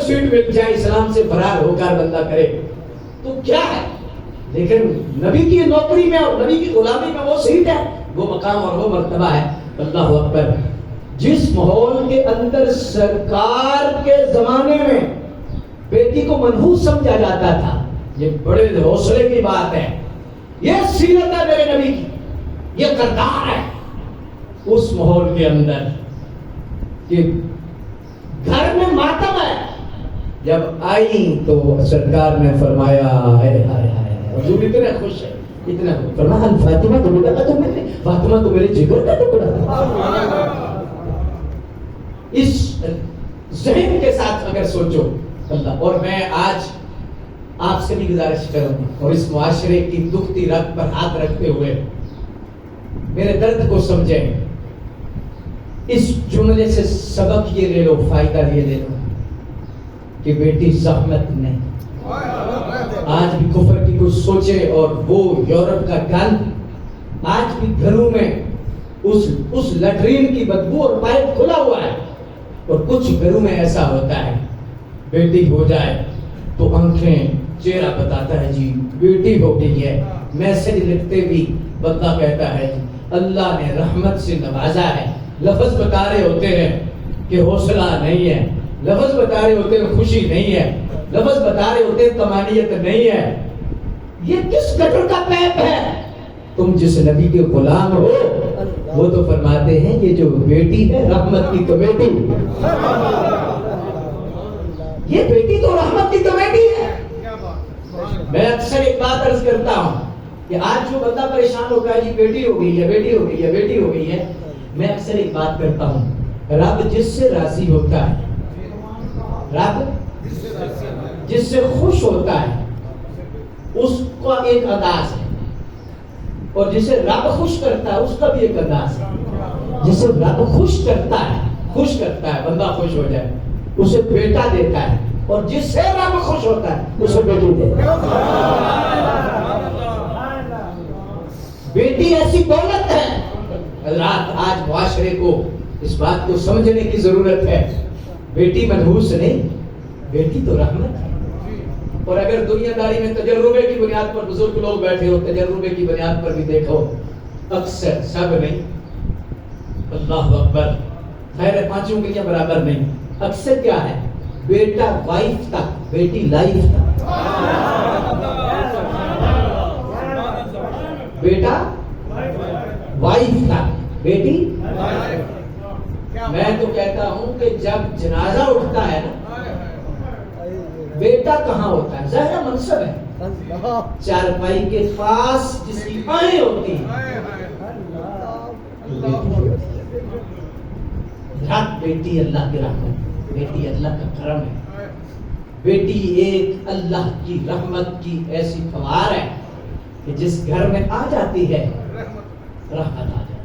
Set مل جائے اسلام سے فرار ہو کر بندہ کرے تو کیا ہے، لیکن نبی کی نوکری میں اور نبی کی غلامی میں وہ سیٹ ہے، وہ مقام اور وہ مرتبہ ہے۔ اللہ اکبر۔ جس ماحول کے اندر سرکار کے زمانے میں بیٹی کو منحوس سمجھا جاتا تھا، یہ بڑے حوصلے کی بات ہے، یہ سیرت ہے میرے نبی کی، یہ کردار ہے اس ماحول کے اندر کہ گھر میں ماتم ہے۔ جب آئی تو سرکار نے فرمایا ہائے ہائے ہائے، حضور اتنے خوش ہے، اتنا فرمایا فاطمہ تو بیٹا تو میرے، فاطمہ تو میرے جگر کا ٹکڑا۔ اس ذہن کے ساتھ اگر سوچو اللہ، اور میں آج آپ سے بھی گزارش کروں اور اس معاشرے کی دکھتی رگ پر ہاتھ رکھتے ہوئے میرے درد کو سمجھیں، اس جملے سے سبق یہ لے لو، فائدہ یہ لے لو کہ بیٹی زحمت نہیں۔ آج بھی کفر کی کچھ سوچے اور وہ یورپ کا گند آج بھی گھروں میں اس لیٹرین کی بدبو اور پائپ کھلا ہوا ہے، اور کچھ گھروں میں ایسا ہوتا ہے بیٹی ہو جائے تو آنکھیں چہرہ بتاتا ہے جی بیٹی ہو گئی ہے، میسج لکھتے بھی بندہ کہتا ہے اللہ نے رحمت سے نوازا ہے، لفظ بتا رہے ہوتے ہیں کہ حوصلہ نہیں ہے، لفظ بتا رہے ہوتے ہیں خوشی نہیں ہے، لفظ بتا رہے ہوتے ہیں طمانینت نہیں ہے۔ یہ کس گٹر کا پیپ ہے؟ تم جس نبی کے غلام ہو وہ تو فرماتے ہیں یہ جو بیٹی ہے رحمت کی کمیٹی، یہ بیٹی تو رحمت کی کمیٹی ہے۔ میں اکثر ایک بات عرض کرتا ہوں کہ آج جو بندہ پریشان ہوتا ہے جی بیٹی ہو گئی ہے، بیٹی ہو گئی ہے، بیٹی ہو گئی ہے، میں اکثر ایک بات کرتا ہوں، رب جس سے راضی ہوتا ہے، رب جس سے خوش ہوتا ہے اس کا ایک انداز ہے، اور جسے رب خوش کرتا ہے اس کا بھی ایک انداز ہے۔ جسے رب خوش کرتا ہے بندہ خوش ہو جائے، اسے بیٹا دیتا ہے، اور جس سے رب خوش ہوتا ہے اسے بیٹی دیتا ہے۔ بیٹی ایسی دولت ہے حضرات، آج معاشرے کو اس بات کو سمجھنے کی ضرورت ہے، بیٹی منحوس نہیں، بیٹی تو رحمت ہے۔ اور اگر دنیا داری میں تجربے کی بنیاد پر بزرگ لوگ بیٹھے ہو، تجربے کی بنیاد پر بھی دیکھو، اکثر سب نہیں، اللہ اکبر، خیر پانچوں انگلیاں برابر نہیں، اکثر کیا ہے بیٹا وائف تک، بیٹی لائف تک، بیٹا وائف تک، بیٹی۔ میں تو کہتا ہوں کہ جب جنازہ اٹھتا ہے نا، بیٹا کہاں ہوتا ہے؟ ظاہرہ منصب ہے، چارپائی کے پاس جس کی آہیں ہوتی ہیں، بیٹی اللہ کی رحمت، بیٹی اللہ کا کرم ہے، بیٹی ایک اللہ کی رحمت کی ایسی فوار ہے کہ جس گھر میں آ جاتی ہے رحمت آ جاتی ہے۔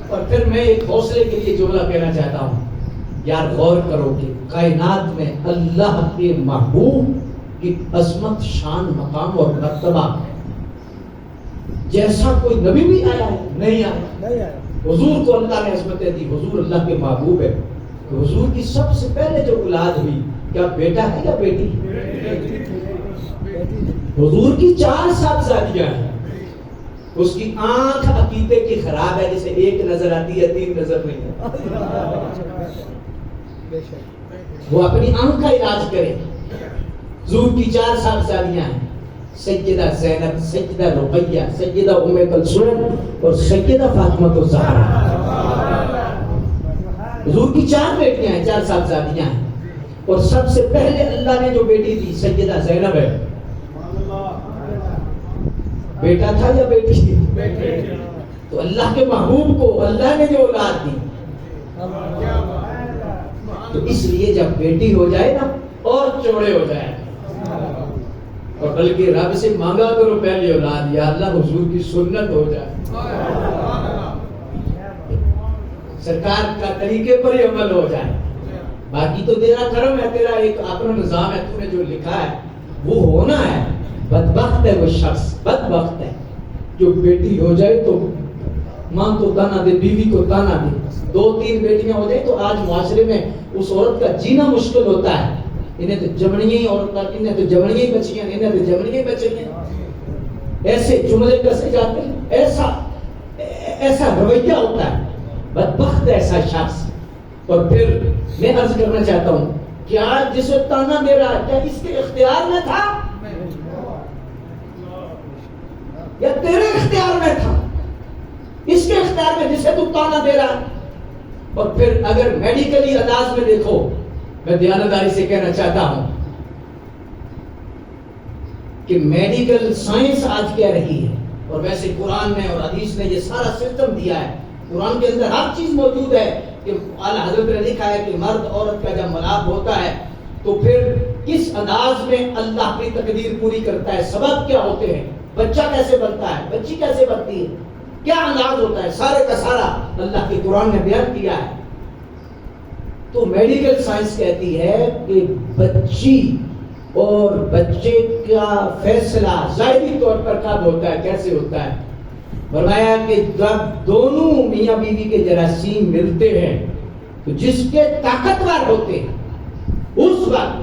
اور پھر میں ایک حوصلے کے لیے جملہ کہنا چاہتا ہوں، یار غور کرو کہ کائنات میں اللہ کے محبوب کی عظمت، شان، مقام اور مرتبہ جیسا کوئی نبی بھی آیا ہے نہیں آیا۔ حضور کو اللہ نے عظمتیں دی، حضور اللہ کے محبوب ہے، کہ حضور کی سب سے پہلے جو اولاد ہوئی کیا بیٹا ہے یا بیٹی؟ حضور کی 4 صاحبزادیاں ہیں، اس کی آنکھ عقیدے کی خراب ہے، جسے ایک نظر آتی ہے 3 نظر نہیں ہے، وہ اپنی آنکھ کا علاج کرے۔ حضور کی 4 صاحبزادیاں ہیں، سیدہ زینب، سیدہ رقیہ، سیدہ ام کلثوم اور سیدہ فاطمہ الزہرا۔ حضور کی 4 بیٹیاں ہیں، 4 صاحبزادیاں ہیں، اور سب سے پہلے اللہ نے جو بیٹی دی سیدہ زینب ہے۔ بیٹا تھا یا بیٹی تھی؟ تو اللہ کے محبوب کو اللہ نے جو اولاد دی، تو اس لیے جب بیٹی ہو جائے نا اور چوڑے ہو جائے، اور بلکہ رب سے مانگا کرو پہلی اولاد، یا اللہ حضور کی سنت ہو جائے، سرکار کا طریقے پر ہی عمل ہو جائے، باقی تو تیرا کرم ہے، تیرا ایک اپنا نظام ہے، تو نے جو لکھا ہے وہ ہونا ہے۔ بدبخت ہے وہ شخص، بدبخت ہے جو بیٹی ہو جائے تو ماں کو تانا دے، بیوی کو تانا دے، 2-3 بیٹیاں ہو جائیں تو آج معاشرے میں اس عورت کا جینا مشکل ہوتا ہے. انہیں تو جمنیاں ہی عورت، انہیں تو جمنیاں ہی بچیاں، انہیں تو جمنیاں ہی بچیاں. ایسے جملے کسے جاتے ہیں، ایسا رویہ ہوتا ہے. بدبخت ایسا شخص. اور پھر میں عرض کرنا چاہتا ہوں، کیا جسے تانا دے رہا ہے کیا اس کے اختیار میں تھا یا تیرے اختیار میں تھا؟ اس کے اختیار میں جسے تو تانا دے رہا ہے. اور پھر اگر میڈیکلی انداز میں دیکھو، میں دیانتداری سے کہنا چاہتا ہوں کہ میڈیکل سائنس آج کہہ رہی ہے، اور ویسے قرآن میں اور حدیث نے یہ سارا سسٹم دیا ہے. قرآن کے اندر ہر چیز موجود ہے کہ اعلیٰ حضرت نے لکھا ہے کہ مرد عورت کا جب ملاپ ہوتا ہے تو پھر کس انداز میں اللہ اپنی تقدیر پوری کرتا ہے، سبب کیا ہوتے ہیں، بچہ کیسے بنتا ہے، بچی کیسے بنتی ہے، کیا انداز ہوتا ہے، سارے کا سارا اللہ کے قرآن نے بیان کیا ہے. تو میڈیکل سائنس کہتی ہے کہ بچی اور بچے کا فیصلہ ظاہری طور پر کب ہوتا ہے، کیسے ہوتا ہے. فرمایا کہ جب دونوں میاں بیوی کے جراثیم ملتے ہیں تو جس کے طاقتور ہوتے ہیں اس وقت،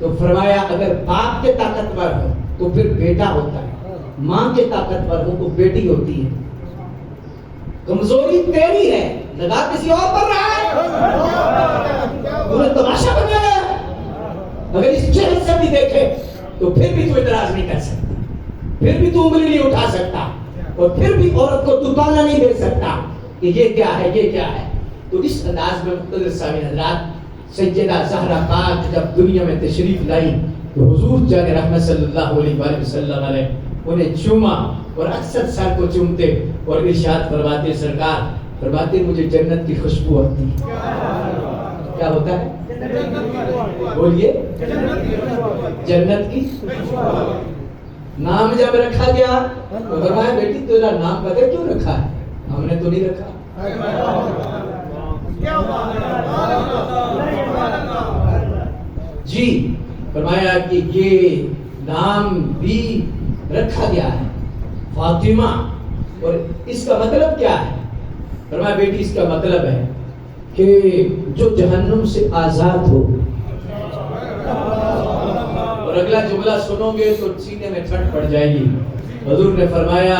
تو فرمایا اگر باپ کے طاقتور ہو تو پھر بیٹا ہوتا ہے، ماں کے طاقتور ہو تو بیٹی ہوتی ہے. کمزوری تیری ہے، لگا کسی اور پر رہا ہے، تمہیں تماشا بنایا ہے. اگر اس چہرے سے بھی دیکھے تو پھر بھی تو اعتراض نہیں کر سکتا، پھر بھی تو انگلی نہیں اٹھا سکتا، اور پھر بھی عورت کو تو تانا نہیں دے سکتا کہ یہ کیا ہے، یہ کیا ہے. تو اس انداز میں مقتدر سامعین حضرات، سیدہ زہرا پاک جب دنیا میں تشریف لائی تو حضور جان رحمت صلی اللہ علیہ وآلہ وسلم نے انہیں چوما، اور اکثر سر کو چومتے اور ارشاد فرماتے، سرکار فرماتے مجھے جنت کی خوشبو آتی ہے. کیا ہوتا ہے؟ بولیے، جنت کی. نام جب رکھا گیا تو فرمایا بیٹی تیرا نام پتہ کیوں رکھا ہے؟ ہم نے تو نہیں رکھا. جی فرمایا کہ یہ نام بھی رکھا گیا ہے فاطمہ. اور اس کا مطلب کیا ہے؟ فرمایا بیٹی اس کا مطلب ہے کہ جو جہنم سے آزاد ہو. اور اگلا جملہ سنو گے تو سینے میں ٹھنڈ پڑ جائے گی. حضور نے فرمایا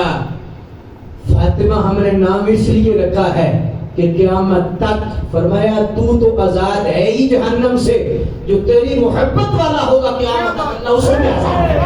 فاطمہ ہم نے نام اس لیے رکھا ہے کہ قیامت تک، فرمایا تو آزاد ہے ہی جہنم سے، جو تیری محبت والا ہوگا قیامت تک اللہ اسے بھی آزاد ہے.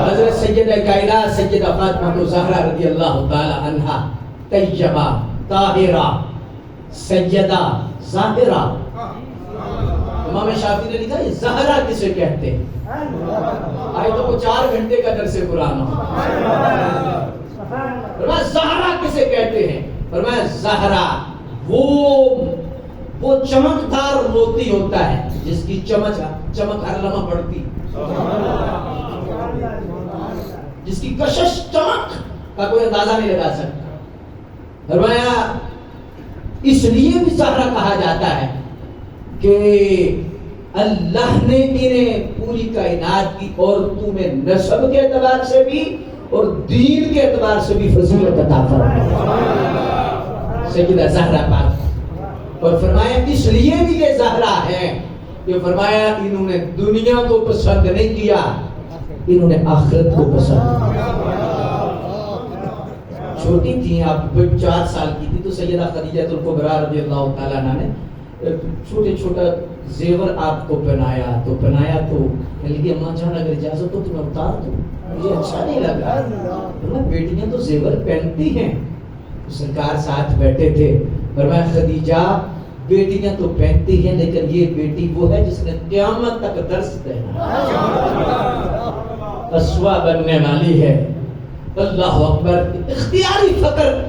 حضرت سیدہ کائنات سیدہ فاطمہ زہرا رضی اللہ تعالی عنہا، طیبہ طاہرہ سیدہ ظاہرہ. امام شافعی نے لکھا یہ زہرا کسے کہتے ہیں؟ آج تو وہ 4 گھنٹے کا درس قرآن ہو. فرمایا زہرا کسے کہتے ہیں؟ فرمایا زہرا وہ چمکدار موتی ہوتا ہے جس کی چمک ہر لمحہ بڑھتی، جس کی کشش چمک کا کوئی اندازہ نہیں لگا سکتا. فرمایا اس لیے بھی زہرا کہا جاتا ہے کہ اللہ نے انہیں پوری کائنات کی عورتوں میں نسب کے اعتبار سے بھی اور دین کے اعتبار سے بھی فضیلت عطا فرمائی. سیدہ زہرا پاک. اور فرمایا اس لیے بھی یہ زہرا ہے کہ فرمایا انہوں نے دنیا کو پسند نہیں کیا، انہوں نے آخرت کو پسند کیا. چھوٹی تھی آپ، 4 سال کی تھی تو سیدہ خدیجہ الکبریٰ رضی اللہ تعالیٰ عنہ نے چھوٹا زیور آپ کو پہنایا تو کہ اماں جان اگر اجازت ہو تو میں اتار دوں، مجھے اچھا نہیں لگا. بیٹیاں تو زیور پہنتی ہیں. سرکار ساتھ بیٹھے تھے. فرمایا خدیجہ بیٹیاں تو پہنتی ہیں لیکن یہ بیٹی وہ ہے جس نے قیامت تک درس دینا، اسوا بننے والی ہے. اللہ اکبر. اختیاری فقر.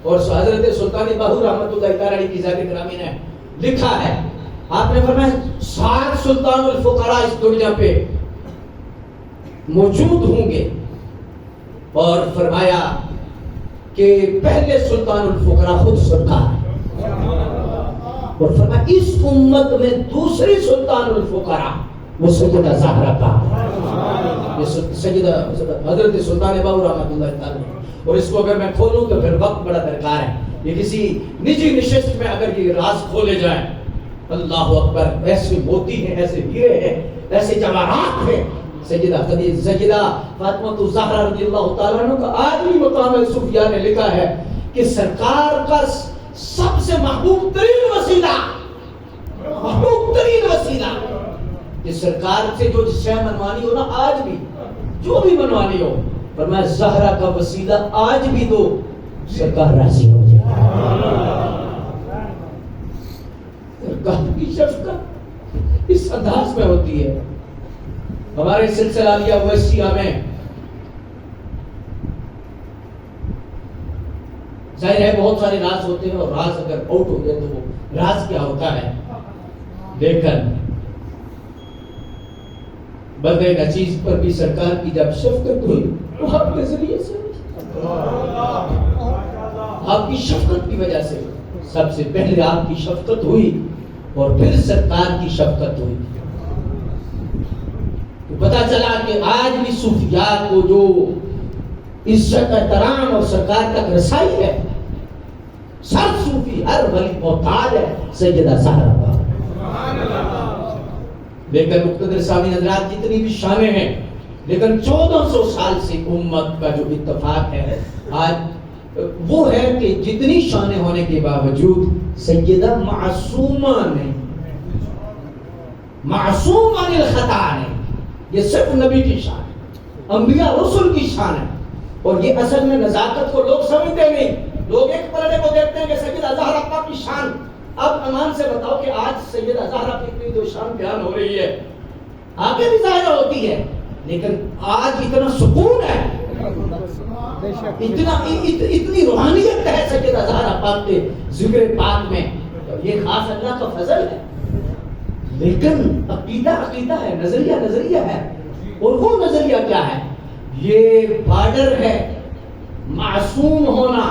اور حضرت سلطان باہو رحمۃ اللہ تعالی کی ذات گرامی نے لکھا ہے، آپ نے فرمایا 7 سلطان الفقراء اس دنیا پہ موجود ہوں گے، اور فرمایا کہ پہلے سلطان الفقراء خود سرکار ہے، اور فرمایا اس امت میں دوسری سلطان الفقراء وہ سیدہ زہرا کا، یہ سیدہ حضرت سلطان باہو رحمۃ اللہ تعالی، اور اس کو اگر میں کھولوں تو پھر وقت بڑا درکار ہے، یہ کسی نجی نشست میں اگر یہ راز کھولے جائیں، اللہ اکبر، ایسے موتی ہیں، ایسے ہیرے ہیں، ایسے جواہرات ہیں۔ سیدہ فاطمہ الزہرا رضی اللہ تعالیٰ عنہ کا آخری مقام صوفیاء نے لکھا ہے کہ سرکار کا سب سے محبوب ترین وسیلہ کہ سرکار سے جو شے منوانی ہو نا، آج بھی جو بھی منوانی ہو، فرمایا زہرا کا وسیلہ آج بھی دو، سرکار راضی ہو جائے۔ سرکار کی شفقت اس انداز میں ہوتی ہے۔ ہمارے سلسلہ عالیہ ویسیہ میں ظاہر ہے بہت سارے راز ہوتے ہیں، اور راز اگر آؤٹ ہو جائے تو وہ راز کیا ہوتا ہے، لیکن بندے نچیز پر بھی سرکار کی جب شفقت ہوئی وہ آپ کے ذریعے سے، آپ کی شفقت کی وجہ سے، سب سے پہلے آپ کی شفقت ہوئی اور پھر سرکار کی شفقت ہوئی۔ پتا چلا کہ آج بھی صوفیاء کو جو عزت احترام اور سرکار تک رسائی ہے، سر صوفی ہر ولی محتاج ہے سیدہ زہرا کا۔ لیکن مقتدر سامعین حضرات، جتنی بھی شانیں ہیں، لیکن 1400 سال سے امت کا جو اتفاق ہے آج وہ ہے کہ جتنی شانیں ہونے کے باوجود سیدہ معصومہ نہیں، معصوم عن الخطا نہیں، یہ صرف نبی کی شان ہے، انبیاء رسول کی شان ہے۔ اور یہ اصل میں نزاکت کو لوگ سمجھتے نہیں، لوگ ایک پلڑے کو دیکھتے ہیں کہ سیدہ زہرا پاک کی شان۔ اب امان سے بتاؤ کہ آج سیدہ زہرا کی اتنی جو شان بیان ہو رہی ہے، آگے بھی ظاہر ہوتی ہے، لیکن آج اتنا سکون ہے، اتنی روحانیت ہے سیدہ زہرا پاک کے ذکر پاک میں، یہ خاص اللہ کا فضل ہے۔ لیکن عقیدہ ہے، نظریہ ہے، اور وہ نظریہ کیا ہے؟ یہ بارڈر ہے معصوم ہونا۔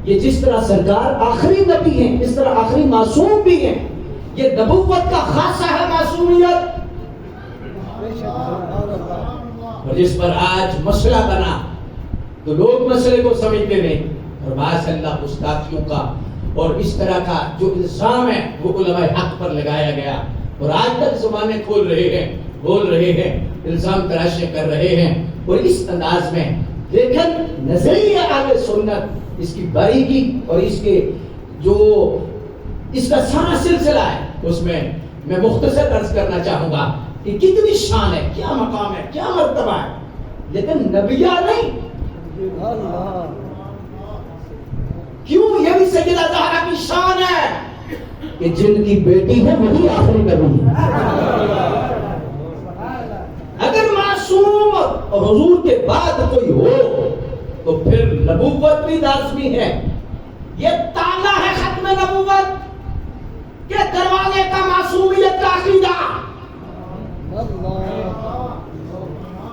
یہ جس طرح سرکار آخری نبی ہیں، اس طرح آخری معصوم بھی ہیں، یہ نبوت کا خاصہ ہے معصومیت۔ اور جس پر آج مسئلہ بنا تو لوگ مسئلے کو سمجھتے نہیں، اور ماشاء اللہ گستاخیوں کا اور اس طرح کا جو الزام ہے وہ علماء حق پر لگایا گیا، اور آج تک زبانیں کھول رہے ہیں، بول رہے ہیں، الزام تراشیں کر رہے ہیں، اور اس انداز میں۔ لیکن نظریہ اہل سنت، اس کی باریکی اور اس کے جو اس کا سارا سلسلہ ہے، اس میں میں مختصر عرض کرنا چاہوں گا کہ کتنی شان ہے، کیا مقام ہے، کیا مرتبہ ہے، لیکن نبیہ نہیں۔ کیوں؟ یہ بھی سیدہ زہرا کی شان ہے کہ جن کی بیٹی ہے وہی آخری نبی ہے۔ اگر معصوم اور حضور کے بعد کوئی ہو تو پھر نبوت بھی لازمی ہے۔ یہ تالا ہے ختم نبوت کے دروازے کا معصومیت کا عقیدہ۔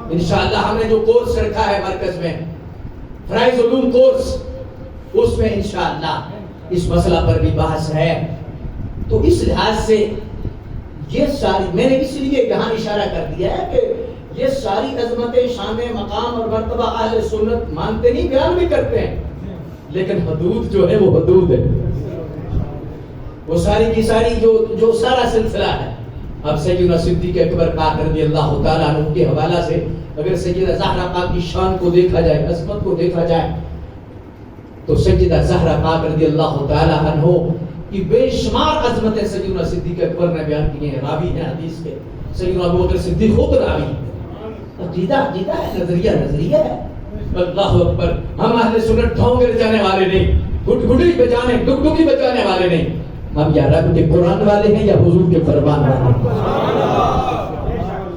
انشاءاللہ ہم نے جو کورس رکھا ہے مرکز میں، فرائض علوم کورس، اس میں انشاءاللہ اس مسئلہ پر بھی بحث ہے۔ تو اس لحاظ سے یہ ساری، میں نے اس لیے یہاں اشارہ کر دیا ہے کہ یہ ساری عظمتیں، شانیں، مقام اور مرتبہ اہل سنت مانتے نہیں، بیان بھی کرتے ہیں، لیکن حدود جو ہے وہ حدود ہے، وہ ساری کی ساری جو سارا سلسلہ ہے۔ اب سیدنا صدیق اکبر پاک رضی اللہ تعالیٰ عنہ کے حوالہ سے اگر سیدہ زہرا پاک کی شان کو دیکھا جائے، عظمت کو دیکھا جائے، تو سیدہ زہرا پاک رضی اللہ تعالیٰ عنہ کی بے شمار عظمتیں سیدنا صدیق اکبر نے بیان کی ہیں، راوی ہیں حدیث کے، سیدنا ابو بکر صدیق خود راوی ہیں۔ عقیدہ ہے، نظریہ ہے۔ اللہ اکبر، ہم اہل سنت ڈھونگے رچانے والے نہیں، گھٹی بجانے، ڈگڈگی بجانے والے نہیں، ہم یا رب کے قرآن والے ہیں یا حضور کے فرمان والے ہیں۔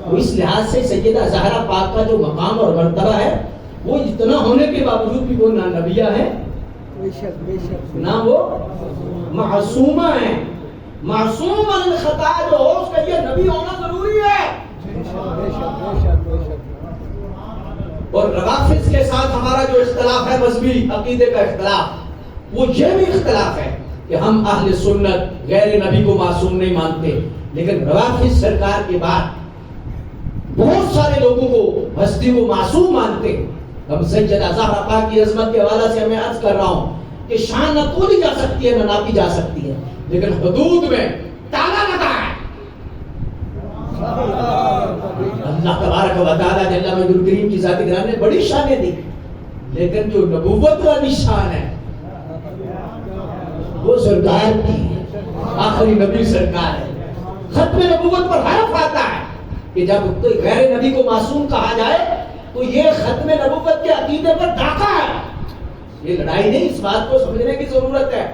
تو اس لحاظ سے سیدہ زہرا پاک کا جو مقام اور مرتبہ ہے، وہ اتنا ہونے کے باوجود بھی وہ نہ نبیہ ہے، نہ وہ معصومہ ہے۔ معصوم عن الخطا جو ہو، اس کا یہ نبی ہونا ضروری ہے۔ اور روافض کے ساتھ ہمارا جو اختلاف ہے مذہبی عقیدے کا اختلاف، وہ یہ بھی اختلاف ہے کہ ہم اہل سنت غیر نبی کو معصوم نہیں مانتے، لیکن روافض سرکار کے بعد بہت سارے لوگوں کو ہستی کو معصوم مانتے۔ ہم سیدہ زہرا پاک کی عظمت کے حوالے سے میں عرض کر رہا ہوں کہ شان نہ تولی جا سکتی ہے نہ ناپی جا سکتی ہے، لیکن حدود میں تالا لگا ہے۔ اللہ تبارک و تعالیٰ جل مجدہ کریم کی ذات گرامی نے بڑی شانیں دی، لیکن جو نبوت والی شان ہے وہ سرکار کی آخری نبی سرکار ہے۔ ختم نبوت پر حرف آتا ہے کہ جب کوئی غیر نبی کو معصوم کہا جائے تو یہ ختم نبوت کے عقیدے پر ڈاکہ ہے، یہ لڑائی نہیں، اس بات کو سمجھنے کی ضرورت ہے۔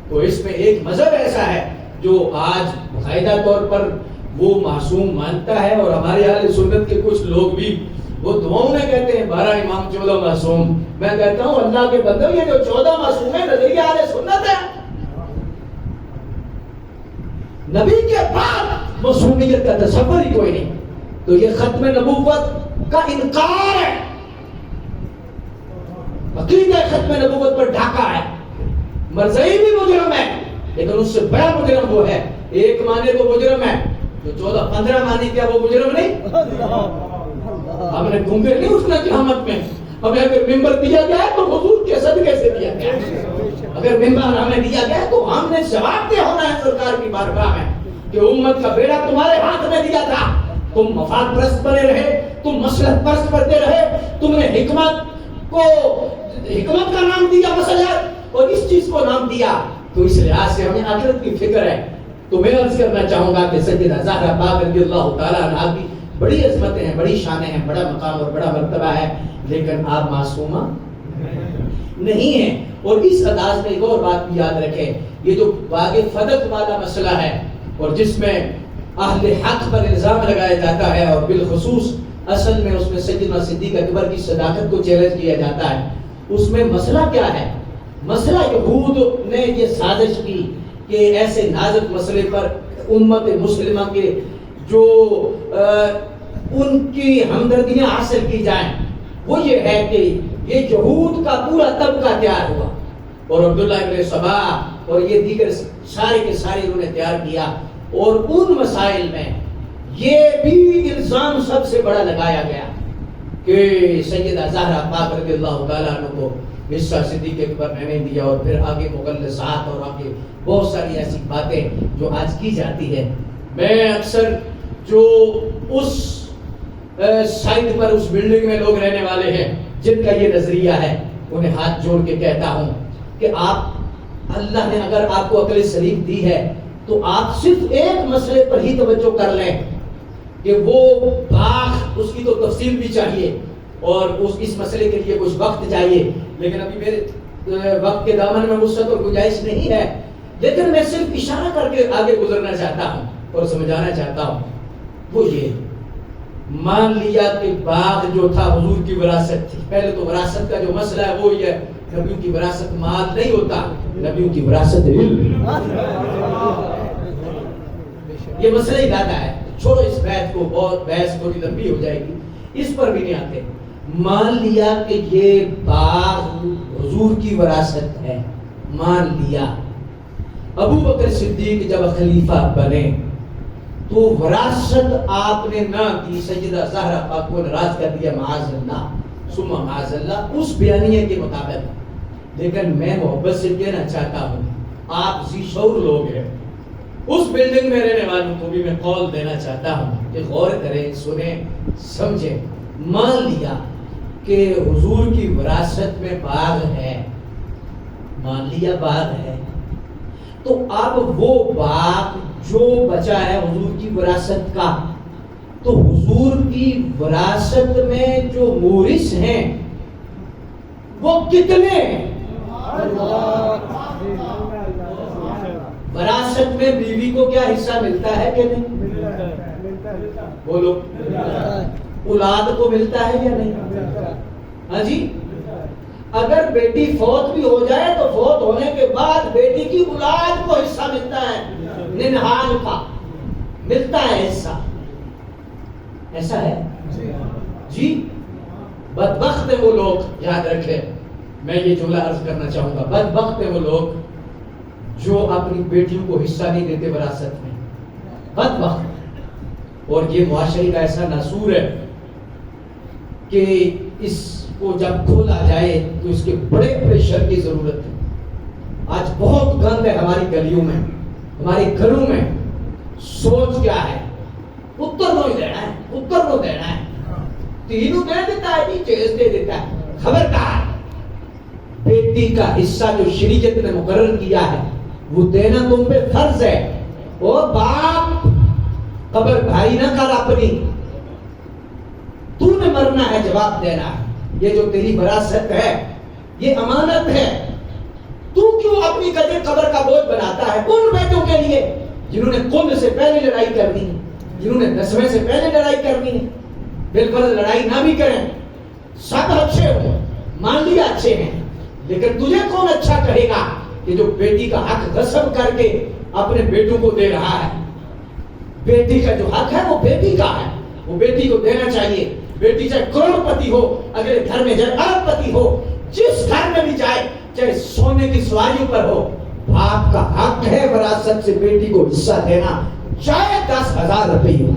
تو اس میں ایک مذہب ایسا ہے جو آج باقاعدہ طور پر وہ معصوم مانتا ہے، اور ہمارے اہل سنت کے کچھ لوگ بھی وہ دعاؤں میں کہتے ہیں 12 امام 14 معصوم۔ میں کہتا ہوں اللہ کے بندو، یہ جو 14 معصوم ہے نظریہ اہل سنت ہے، نبی کے بعد معصومیت کا تصور ہی کوئی نہیں۔ تو یہ ختم نبوت کا انکار ہے، عقیدہ ختم نبوت پر ڈھاکہ ہے۔ مرزائی بھی مجرم ہے، لیکن اس سے بڑا مجرم وہ ہے، ایک مانے تو مجرم ہے، جو 14-15 مانے کیا وہ مجرم نہیں؟ ہم نے گھومے نہیں اٹھنا قیامت میں، ہمیں اگر ممبر دیا گیا ہے تو حضور کے صدقے سے دیا گیا ہے، اگر ممبر ہمیں دیا گیا ہے تو ہم نے جواب دے ہونا ہے سرکار کی بارگاہ میں کہ امت کا بیڑا تمہارے ہاتھ میں دیا تھا، تم مفاد پرست بنے رہے، تم مصلحت پرست بنتے رہے، تم نے حکمت کا نام دیا مصلحت، اور اس چیز کو نام دیا، تو اس لحاظ سے ہمیں آخرت کی فکر ہے۔ تو میں عرض کرنا چاہوں گا کہ سیدہ زہرا پاک رضی اللہ تعالیٰ عنہا کی بڑی عظمتیں ہیں، بڑی شانیں ہیں، بڑا مقام اور بڑا مرتبہ ہے، لیکن آپ معصومہ نہیں ہیں۔ اور اس انداز میں ایک اور بات بھی یاد رکھیں، یہ جو باغ فدق والا مسئلہ ہے اور جس میں اہل حق پر الزام لگایا جاتا ہے، اور بالخصوص اصل میں اس میں سیدنا صدیق اکبر کی صداقت کو چیلنج کیا جاتا ہے، اس میں مسئلہ کیا ہے؟ مسئلہ یہود نے یہ سازش کی کہ ایسے نازک مسئلے پر امت مسلمہ کے جو ان کی ہمدردیاں حاصل کی جائیں، وہ یہ ہے کہ یہ یہود کا پورا طبقہ تیار ہوا، اور عبداللہ ابن سبا اور یہ دیگر سارے کے سارے انہوں نے تیار کیا، اور ان مسائل میں یہ بھی الزام سب سے بڑا لگایا گیا کہ سیدہ زہرا پاک رضی اللہ تعالیٰ عنہ کو حصہ صدیق اکبر نے نہیں دیا، اور پھر آگے مغلظات اور آگے بہت ساری ایسی باتیں جو آج کی جاتی ہے۔ میں اکثر جو اس سائٹ پر اس بلڈنگ میں لوگ رہنے والے ہیں جن کا یہ نظریہ ہے، انہیں ہاتھ جوڑ کے کہتا ہوں کہ آپ، اللہ نے اگر آپ کو عقل سلیم دی ہے تو آپ صرف ایک مسئلے پر ہی توجہ کر لیں کہ وہ باغ، اس کی تو تفصیل بھی چاہیے اور اس مسئلے کے لیے کچھ وقت چاہیے، لیکن ابھی میرے وقت کے دامن میں وسعت اور گنجائش نہیں ہے، لیکن میں صرف اشارہ کر کے آگے گزرنا چاہتا ہوں اور سمجھانا چاہتا ہوں۔ وہ یہ مان لیا کہ باغ جو تھا حضور کی وراثت تھی۔ پہلے تو وراثت کا جو مسئلہ ہے وہ یہ، نبیوں کی وراثت مال نہیں ہوتا، نبیوں کی وراثت علم، یہ مسئلہ ہی زیادہ ہے۔ چھوڑو اس بحث کو، بہت بحث تھوڑی لمبی ہو جائے گی، اس پر بھی نہیں آتے۔ مان لیا کہ یہ باغ حضور کی وراثت ہے، مان لیا۔ ابو بکر صدیق جب خلیفہ بنے تو وراثت آپ نے نہ دی، سیدہ زہرا پاک کو ناراض کر دیا، معاذ اللہ ثم معاذ اللہ، اس بیانیے کے مطابق۔ لیکن میں محبت سے کہنا چاہتا ہوں، آپ ذی شعور لوگ ہیں، اس بلڈنگ میں رہنے والوں کو بھی میں قول دینا چاہتا ہوں کہ غور کریں، سنیں، سمجھیں۔ مان لیا کہ حضور کی وراثت میں باغ ہے، مان لیا باغ ہے، تو اب وہ باغ جو بچا ہے حضور کی وراثت کا، تو حضور کی وراثت میں جو مورث ہیں وہ کتنے ہیں؟ وراثت میں بیوی کو کیا حصہ ملتا ہے کہ نہیں؟ بولو، اولاد کو ملتا ہے یا نہیں؟ ہاں جی، اگر بیٹی فوت بھی ہو جائے تو فوت ہونے کے بعد بیٹی کی اولاد کو حصہ ملتا ہے، ننہال کا ملتا ہے حصہ، ایسا ہے جی؟ بدبخت ہیں وہ لوگ، یاد رکھیں میں یہ جملہ عرض کرنا چاہوں گا، بدبخت ہیں وہ لوگ جو اپنی بیٹیوں کو حصہ نہیں دیتے وراثت میں، بدبخت۔ اور یہ معاشرے کا ایسا ناسور ہے کہ اس کو جب کھولا جائے تو اس کے بڑے پریشر کی ضرورت ہے۔ آج بہت گند ہے ہماری گلیوں میں، ہمارے گھروں میں۔ سوچ کیا ہے؟ پتر کو ہی دینا ہے، پتر کو دینا ہے، تینوں دے دیتا ہے جی، جہیز دے دیتا ہے۔ خبردار، بیٹی کا حصہ جو شریعت نے مقرر کیا ہے وہ دینا تم پہ فرض ہے۔ اور باپ قبر بھاری نہ کر اپنی، تو نے مرنا ہے، جواب دینا ہے۔ یہ جو تیری وراثت ہے یہ امانت ہے، تو کیوں اپنی قبر کا بوجھ بناتا ہے ان بیٹوں کے لیے جنہوں نے کل سے پہلے لڑائی کرنی ہے، جنہوں نے 10ویں سے پہلے لڑائی کرنی ہے؟ بالفرض لڑائی نہ بھی کریں، سب اچھے ہو، مان لیا اچھے ہیں، لیکن تجھے کون اچھا کہے گا کہ جو بیٹی کا حق غصب کر کے اپنے بیٹوں کو دے رہا ہے؟ بیٹی کا جو حق ہے وہ بیٹی کا ہے، وہ بیٹی کو دینا چاہیے۔ بیٹی چاہے کروڑ پتی ہو، اگلے گھر میں جائے ارب پتی ہو، جس گھر میں بھی جائے، چاہے سونے کی سواریوں پر ہو، باپ کا حق ہے وراثت سے بیٹی کو حصہ دینا، چاہے 10,000 روپے ہو۔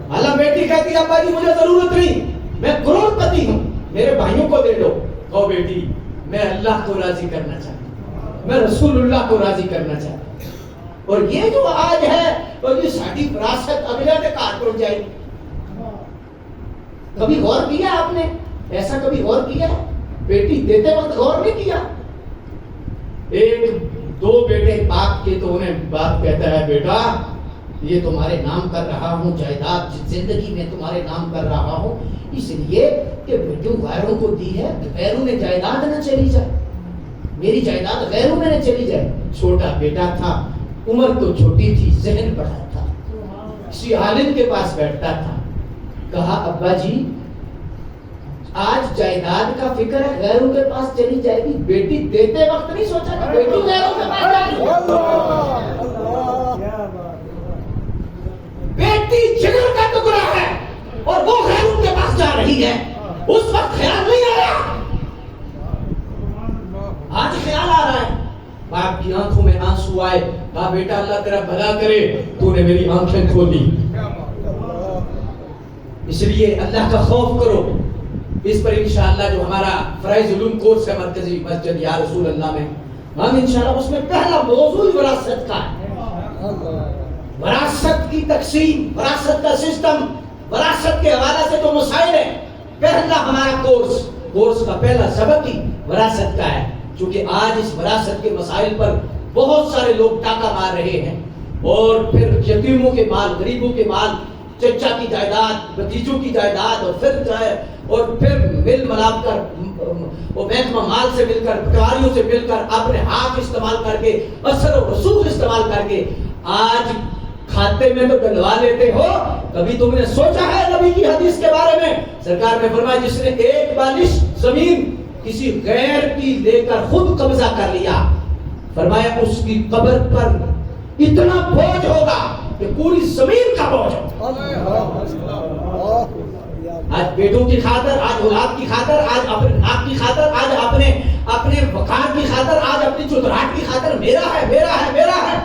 اللہ بیٹی کہتی ہے ابا جی مجھے ضرورت نہیں، میں کروڑ پتی ہوں، میرے بھائیوں کو دے دو۔ کہو بیٹی میں اللہ کو راضی کرنا چاہتا ہوں، میں رسول اللہ کو راضی کرنا چاہتا ہوں۔ اور یہ جو آج ہے اور یہ ساری وراثت اگلے دے کار ٹوٹ جائے گی۔ کبھی غور کیا آپ نے؟ ایسا کبھی غور کیا؟ بیٹی دیتے وقت غور نہیں کیا؟ ایک دو بیٹے باپ کے تو انہیں باپ کہتا ہے بیٹا یہ تمہارے نام کر رہا ہوں، جائیداد زندگی میں تمہارے نام کر رہا ہوں اس لیے کہ بیٹوں غیروں کو دی ہے، غیروں نے جائیداد نہ چلی جائے، میری جائیداد غیروں میں نہ چلی جائے۔ چھوٹا بیٹا تھا، عمر تو چھوٹی تھی، ذہن بڑا تھا، کسی عالم کے پاس بیٹھتا تھا۔ کہا ابا جی آج جائیداد کا فکر ہے غیروں کے پاس چلی جائے گی، بیٹی دیتے وقت نہیں سوچا کہ بیٹی غیروں کے پاس جائے گی۔ بیٹی جگر کا ٹکڑا ہے اور وہ غیروں کے پاس جا رہی ہے، اس وقت خیال نہیں آیا، آج خیال آ رہا ہے۔ باپ کی آنکھوں میں آنسو آئے، کہا بیٹا اللہ تیرا بھلا کرے، تو نے میری آنکھیں کھولی۔ اس لیے اللہ کا خوف کرو۔ اس پر انشاءاللہ جو ہمارا فرائض علوم کورس ہے مرکزی مسجد یا رسول اللہ میں، ہم انشاءاللہ اس میں پہلا موضوع وراثت کا ہے، وراثت کی تقسیم، وراثت کا سسٹم، وراثت کے حوالے سے جو مسائل ہیں، پہلا ہمارا کورس کا پہلا سبق ہی وراثت کا ہے۔ چونکہ آج اس وراثت کے مسائل پر بہت سارے لوگ ٹاکا مار رہے ہیں، اور پھر یتیموں کے مال، غریبوں کے مال، چچا کی جائیداد، بھتیجوں کی جائیداد، اور پھر مل ملاب کر وہ محکمہ مال سے مل کر، پٹواریوں سے مل کر، اپنے ہاتھ استعمال کر کے، اثر و رسوخ استعمال کر کے آج کھاتے میں تو ڈلوا لیتے ہو۔ کبھی تم نے سوچا ہے نبی کی حدیث کے بارے میں؟ سرکار نے فرمایا جس نے ایک بالش زمین کسی غیر کی لے کر خود قبضہ کر لیا، فرمایا اس کی قبر پر اتنا بوجھ ہوگا کہ پوری زمین کا بوجھ ہوگا۔ آج بیٹوں کی خاطر، آج اولاد کی خاطر، آج اپنے ناک کی خاطر، آج اپنے وقار کی خاطر، آج اپنی چودراہٹ کی خاطر میرا ہے میرا ہے میرا ہے،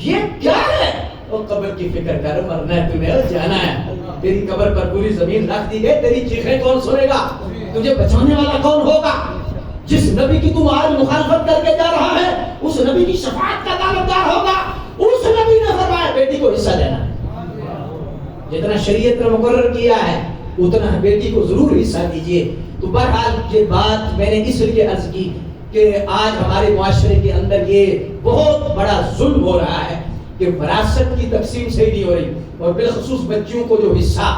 یہ کیا ہے؟ وہ قبر کی فکر کر، مرنا ہے تمہیں اور جانا ہے، تیری قبر پر پوری زمین رکھ دی گئی، تیری چیخیں کون سنے گا؟ تجھے بچانے والا کون ہوگا؟ جس نبی کی تم آج مخالفت کر کے جا رہا ہے اس نبی کی شفاعت کا دعویدار ہوگا۔ اس نبی نے فرمایا بیٹی کو حصہ دینا ہے، جتنا شریعت نے مقرر کیا ہے اتنا بیٹی کو ضرور حصہ دیجیے۔ تو بہرحال یہ بات میں نے اس لیے عرض کی کہ آج ہمارے معاشرے کے اندر یہ بہت بڑا ظلم ہو رہا ہے کہ وراثت کی تقسیم صحیح نہیں ہو رہی، اور بالخصوص بچیوں کو جو حصہ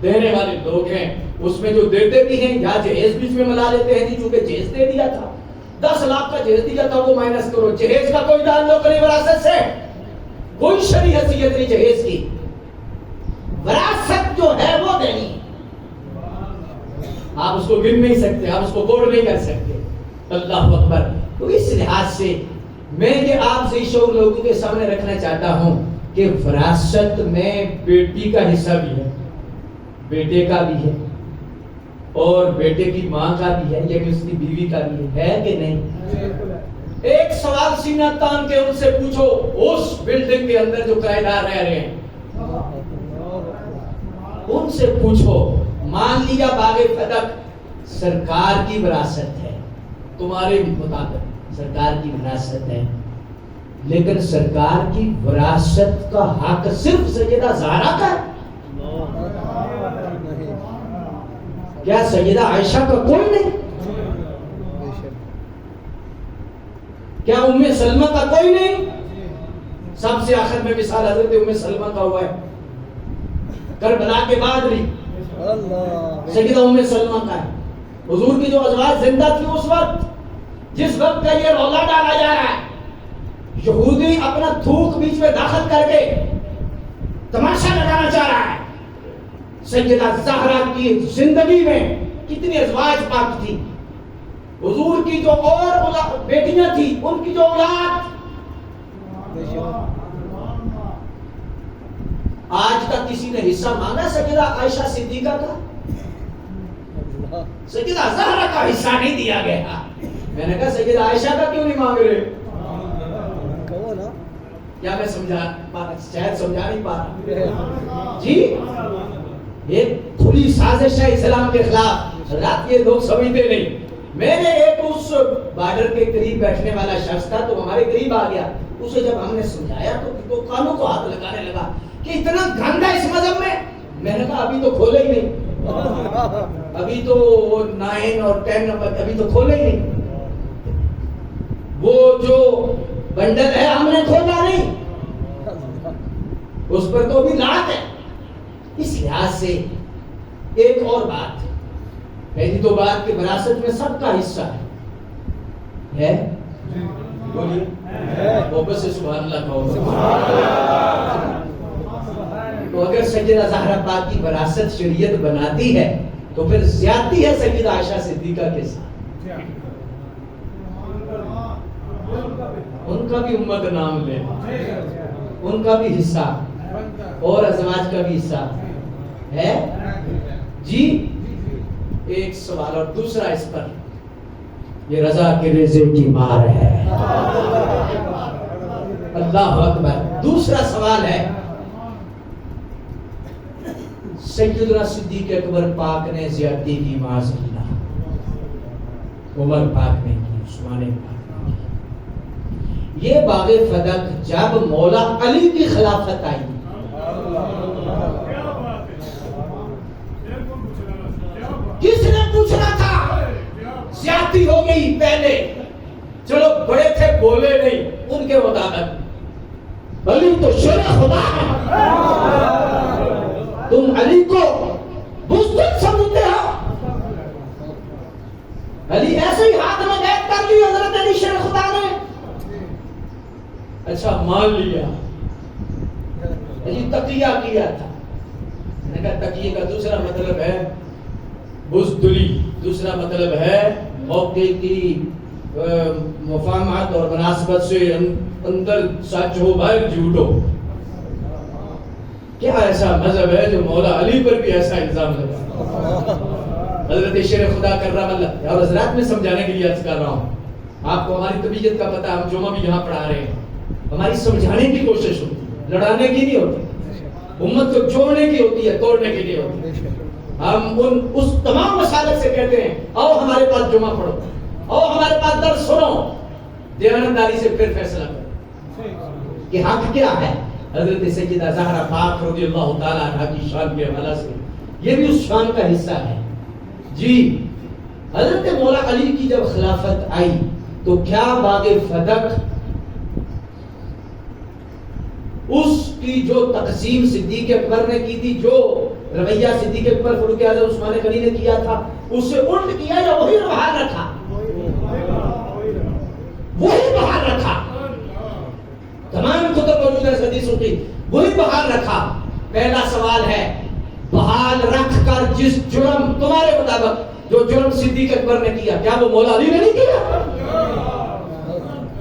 دینے والے لوگ ہیں اس میں جو دیتے بھی ہیں یا جہیز بھی اس میں ملا لیتے ہیں، چونکہ جہیز دے دیا تھا، 10 لاکھ کا جہیز دیا تھا وہ مائنس کرو، جہیز کا کوئی تعلق نہیں وراثت سے، کوئی شرعی حیثیت نہیں جہیز کی، وراثت جو ہے وہ دینی، آپ اس کو گن نہیں سکتے، آپ اس کو کوڑ نہیں کر سکتے۔ اللہ اکبر۔ تو اس لحاظ سے میں یہ آپ سے شعور لوگوں کے سامنے رکھنا چاہتا ہوں کہ وراثت میں بیٹی کا حصہ بھی ہے، بیٹے کا بھی ہے، اور بیٹے کی ماں کا بھی ہے، یہ بھی اس کی بیوی کا بھی ہے کہ نہیں؟ ایک سوال سینہ تان کے ان سے پوچھو، اس بلڈنگ کے اندر جو کرایہ دار رہ رہے ہیں ان سے پوچھو، مان لیا باغ فدق سرکار کی وراثت ہے، تمہارے مطابق سرکار کی وراثت ہے، لیکن سرکار کی وراثت کا حق صرف سیدہ زہرا کا ہے؟ کیا سیدہ عائشہ کا کوئی نہیں؟ کیا ام سلمہ کا کوئی نہیں؟ سب سے آخر میں مثال حضرت ام سلمہ کا ہوا ہے، کربلا کے بعد بھی سیدہ ام سلمہ کا ہے۔ حضور کی جو ازواج زندہ تھی اس وقت، جس وقت کا یہ رولا ڈالا جا رہا ہے، یہودی اپنا تھوک بیچ میں داخل کر کے تماشا لگانا چاہ رہا ہے، سیدہ زہرا کی زندگی میں کتنی ازواج پاک تھی، حضور کی جو اور بیٹیاں تھی، ان کی جو اولاد، آج تک کسی نے حصہ مانگا سیدہ عائشہ صدیقہ کا؟ سیدہ زہرا کا حصہ نہیں دیا گیا۔ میں نے کہا سیدہ عائشہ کا کیوں نہیں مانگ رہے؟ کیا میں شاید سمجھا نہیں پا رہا جی؟ ایک کھلی سازش ہے اسلام کے خلاف، رات یہ لوگ سمجھتے نہیں۔ میں نے ایک اس بارڈر کے قریب بیٹھنے والا شخص تھا تو ہمارے قریب آ گیا، اسے جب ہم نے سمجھایا تو کانوں کو ہاتھ لگانے لگا کہ اتنا گندا اس مذہب میں نے کہا ابھی تو کھولے ہی نہیں، ابھی تو 9 اور 10 نمبر ابھی تو کھولے ہی نہیں، وہ جو بنڈل ہے ہم نے کھولا نہیں، اس پر تو بھی لات ہے۔ اس لحاظ سے ایک اور بات، پہلی تو بات کہ وراثت میں سب کا حصہ ہے، بولیے محبت سے سبحان اللہ کہو۔ تو اگر سیدہ زہرا پاک کی وراثت شریعت بناتی ہے تو پھر زیادتی ہے سیدہ عائشہ صدیقہ کے ساتھ، ان کا بھی امت نام لے، ان کا بھی حصہ اور ازواج کا بھی حصہ ہے جی۔ ایک سوال اور دوسرا اس پر، یہ رضا کے ریزے کی مار ہے، اللہ اکبر۔ دوسرا سوال ہے، سیدنا صدیق اکبر پاک نے زیادتی کی معاذ اللہ، عمر پاک نے کی، عثمان پاک نے کی۔ یہ باغ فدق جب مولا علی کی خلافت آئی، کس نے پوچھنا تھا؟ زیادتی ہو گئی پہلے، چلو بڑے تھے بولے نہیں، ان کے مطابق علی تو شیر خدا ہے، تم علی کو بزدل سمجھتے ہو؟ علی ایسے ہی ہاتھ میں بیعت کر لی حضرت علی شیر خدا نے؟ اچھا مان لیا، علی تقیہ کیا تھا، میں نے کہا تقیہ کا دوسرا مطلب ہے بزدلی، دوسرا مطلب ہے موقع کی مفاہمت اور مناسبت سے اندر سچ ہو باہر جھوٹ ہو۔ کیا ایسا مذہب ہے جو مولا علی پر بھی ایسا الزام لگا؟ حضرت شیر خدا کرم اللہ، اور حضرات میں سمجھانے کے لیے عرض کر رہا ہوں، آپ کو ہماری طبیعت کا پتہ، ہم جمعہ بھی یہاں پڑھا رہے ہیں، ہماری سمجھانے کی کوشش ہوتی ہے، لڑانے کی نہیں ہوتی، امت کو جوڑنے کی ہوتی ہے، توڑنے کے لیے ہوتی ہے۔ ہم اس تمام مسالک سے کہتے ہیں آؤ ہمارے پاس جمعہ پڑھو، آؤ ہمارے پاس درس سنو، دیانتداری سے پھر فیصلہ کرو کہ حق کیا ہے۔ حضرت سیدہ زہرا پاک رضی اللہ تعالیٰ عنہ کی شان کے حوالہ سے یہ بھی اس شان کا حصہ ہے جی۔ حضرت مولا علی کی جب خلافت آئی تو کیا باغ فدق اس کی جو تقسیم صدیق اکبر نے کی تھی، جو رویہ صدیق اکبر، فاروق اعظم، عثمان غنی نے کیا تھا، اس سے الٹ کیا یا وہی بحال رکھا؟ وہی بحال رکھا، تمام کتب موجود ہے حدیثوں کی، وہی بحال رکھا۔ پہلا سوال ہے، بحال رکھ کر جس جرم تمہارے مطابق جو جرم صدیق اکبر نے کیا، کیا وہ مولا علی نے نہیں کیا؟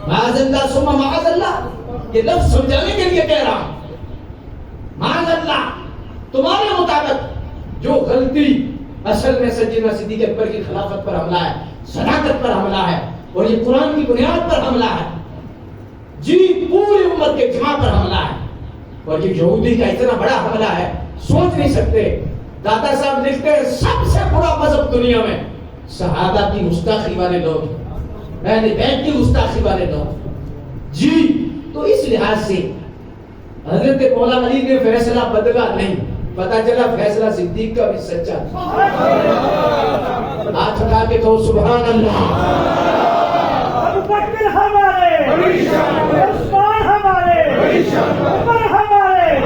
معاذ اللہ ثم معاذ اللہ، یہ لفظ سمجھانے کے لیے کہہ رہا ہوں۔ معاذ اللہ، تمہارے مطابق جو غلطی اصل میں سیدنا صدیق اکبر کی خلافت پر حملہ ہے، صداقت پر حملہ ہے، اور یہ قرآن کی بنیاد پر حملہ ہے، جی پوری امت کے اجماع پر حملہ ہے، اور یہ یہودی کا اتنا بڑا حملہ ہے سوچ نہیں سکتے۔ داتا صاحب لکھتے ہیں سب سے بڑا مذہب دنیا میں صحابہ کی گستاخی والے لوگ، اہل بیت کی گستاخی والے لوگ، جی تو اس لحاظ سے حضرت مولا علی نے فیصلہ بدلا نہیں، پتا چلا فیصلہ صدیق کا بھی سچا تھا۔ ہاتھ اٹھا کے کہو سبحان اللہ۔ ابو بکر ہمارے، عثمان ہمارے، عمر ہمارے،